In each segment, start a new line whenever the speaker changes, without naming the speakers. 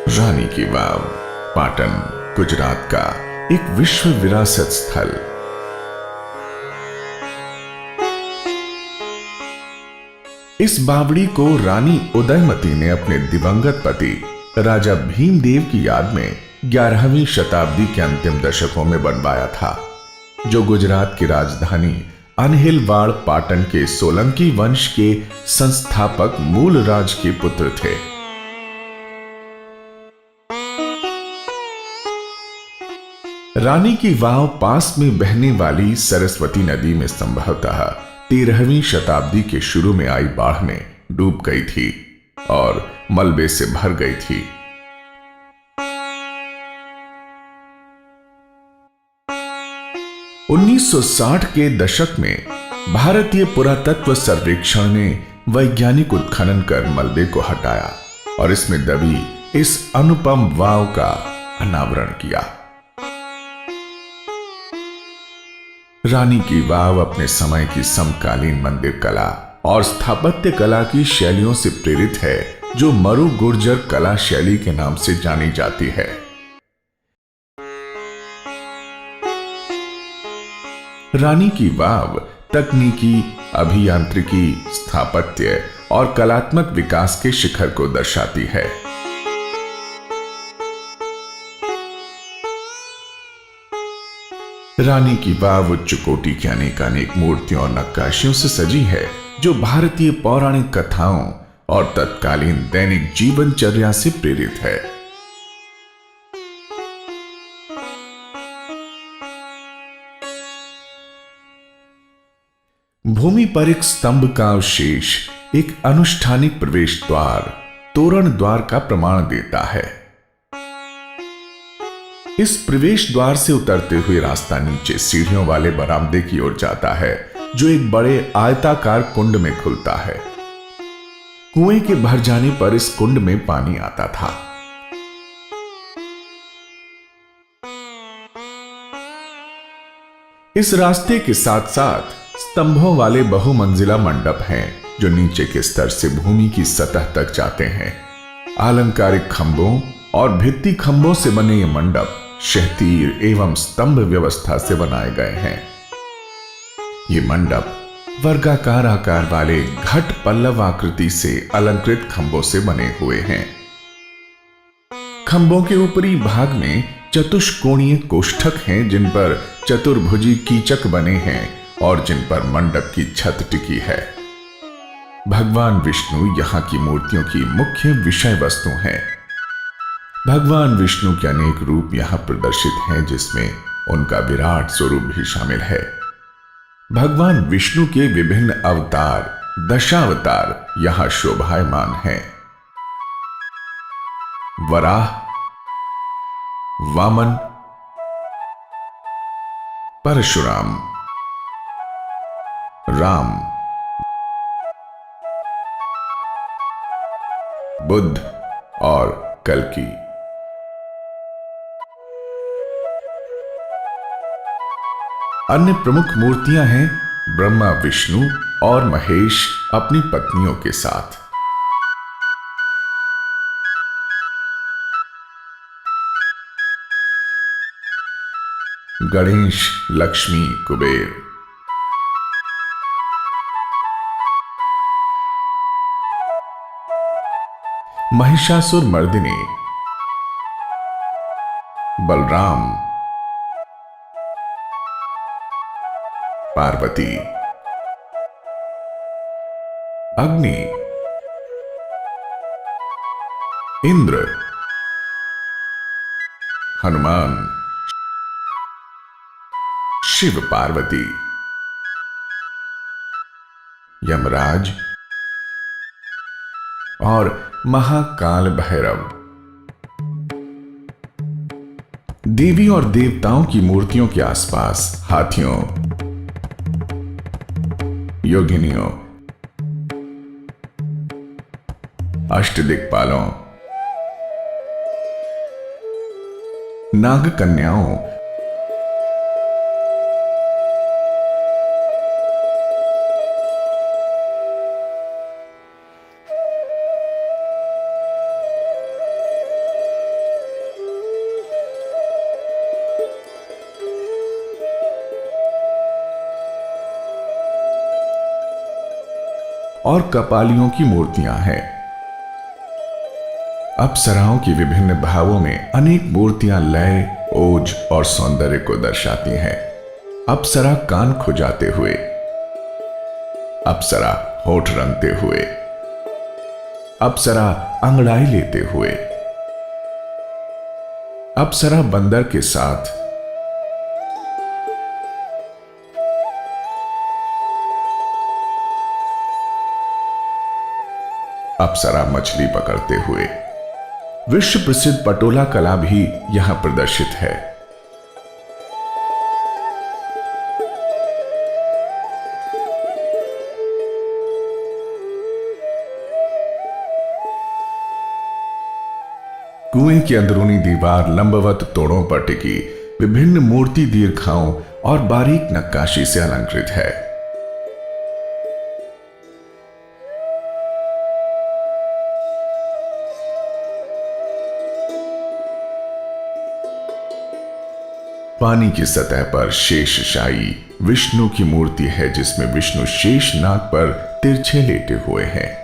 रानी की वाव, पाटन, गुजरात का एक विश्व विरासत स्थल। इस बावड़ी को रानी उदयमती ने अपने दिवंगत पति राजा भीमदेव की याद में 11वीं शताब्दी के अंतिम दशकों में बनवाया था, जो गुजरात की राजधानी अनहिलवाड़ पाटन के सोलंकी वंश के संस्थापक मूलराज के पुत्र थे। रानी की वाव पास में बहने वाली सरस्वती नदी में संभवतः 13वीं शताब्दी के शुरू में आई बाढ़ में डूब गई थी और मलबे से भर गई थी। उन्नीस 1960 के दशक में भारतीय पुरातत्व सर्वेक्षण ने वैज्ञानिक उत्खनन कर मलबे को हटाया और इसमें दबी इस अनुपम वाव का अनावरण किया। रानी की वाव अपने समय की समकालीन मंदिर कला और स्थापत्य कला की शैलियों से प्रेरित है, जो मरु गुर्जर कला शैली के नाम से जानी जाती है। रानी की वाव तकनीकी, अभियांत्रिकी, स्थापत्य और कलात्मक विकास के शिखर को दर्शाती है। रानी की वाव उच्च कोटि की अनेकानेक मूर्तियों और नक्काशियों से सजी है, जो भारतीय पौराणिक कथाओं और तत्कालीन दैनिक जीवनचर्या से प्रेरित है। भूमि पर एक स्तंभ का अवशेष एक अनुष्ठानिक प्रवेश द्वार, तोरण द्वार का प्रमाण देता है। इस प्रवेश द्वार से उतरते हुए रास्ता नीचे सीढ़ियों वाले बरामदे की ओर जाता है, जो एक बड़े आयताकार कुंड में खुलता है। कुएं के भर जाने पर इस कुंड में पानी आता था। इस रास्ते के साथ साथ स्तंभों वाले बहुमंजिला मंडप हैं, जो नीचे के स्तर से भूमि की सतह तक जाते हैं। आलंकारिक खंभों और भित्ति खंभों से बने ये मंडप शहतीर एवं स्तंभ व्यवस्था से बनाए गए हैं। ये मंडप वर्गाकार आकार वाले घट पल्लव आकृति से अलंकृत खंभों से बने हुए हैं। खंभों के ऊपरी भाग में चतुष्कोणीय कोष्ठक हैं, जिन पर चतुर्भुजी कीचक बने हैं और जिन पर मंडप की छत टिकी है। भगवान विष्णु यहां की मूर्तियों की मुख्य विषय वस्तु हैं। भगवान विष्णु के अनेक रूप यहां प्रदर्शित हैं, जिसमें उनका विराट स्वरूप भी शामिल है। भगवान विष्णु के विभिन्न अवतार, दशावतार यहां शोभायमान हैं। वराह, वामन, परशुराम, राम, बुद्ध और कल्कि। अन्य प्रमुख मूर्तियां हैं ब्रह्मा, विष्णु और महेश अपनी पत्नियों के साथ। गणेश, लक्ष्मी, कुबेर। महिषासुर मर्दिनी, बलराम, पार्वती, अग्नि, इंद्र, हनुमान, शिव पार्वती, यमराज और महाकाल भैरव। देवी और देवताओं की मूर्तियों के आसपास हाथियों, योगिनियों, अष्टदिक्पालों, नाग कन्याओं, और कपालियों की मूर्तियां हैं। अप्सराओं की विभिन्न भावों में अनेक मूर्तियां लय, ओज और सौंदर्य को दर्शाती हैं। अप्सरा कान खुजाते हुए, अप्सरा होठ रंगते हुए, अप्सरा अंगड़ाई लेते हुए, अप्सरा बंदर के साथ, अप्सरा मछली पकड़ते हुए। विश्व प्रसिद्ध पटोला कला भी यहां प्रदर्शित है। कुएं की अंदरूनी दीवार लंबवत तोड़ों पर टिकी विभिन्न मूर्ति दीर्घाओं और बारीक नक्काशी से अलंकृत है। पानी की सतह पर शेषशायी विष्णु की मूर्ति है, जिसमें विष्णु शेष नाग पर तिरछे लेटे हुए हैं।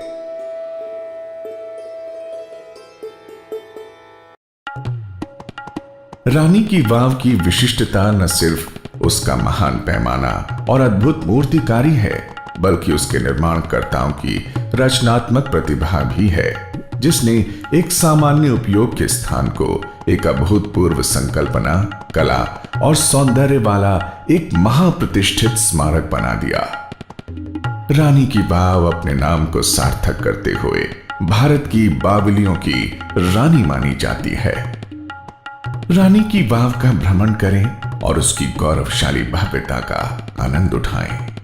रानी की वाव की विशिष्टता न सिर्फ उसका महान पैमाना और अद्भुत मूर्तिकारी है, बल्कि उसके निर्माणकर्ताओं की रचनात्मक प्रतिभा भी है, जिसने एक सामान्य उपयोग के स्थान को एक अभूतपूर्व संकल्पना, कला और सौंदर्य वाला एक महाप्रतिष्ठित स्मारक बना दिया। रानी की वाव अपने नाम को सार्थक करते हुए भारत की बावलियों की रानी मानी जाती है। रानी की वाव का भ्रमण करें और उसकी गौरवशाली भव्यता का आनंद उठाएं।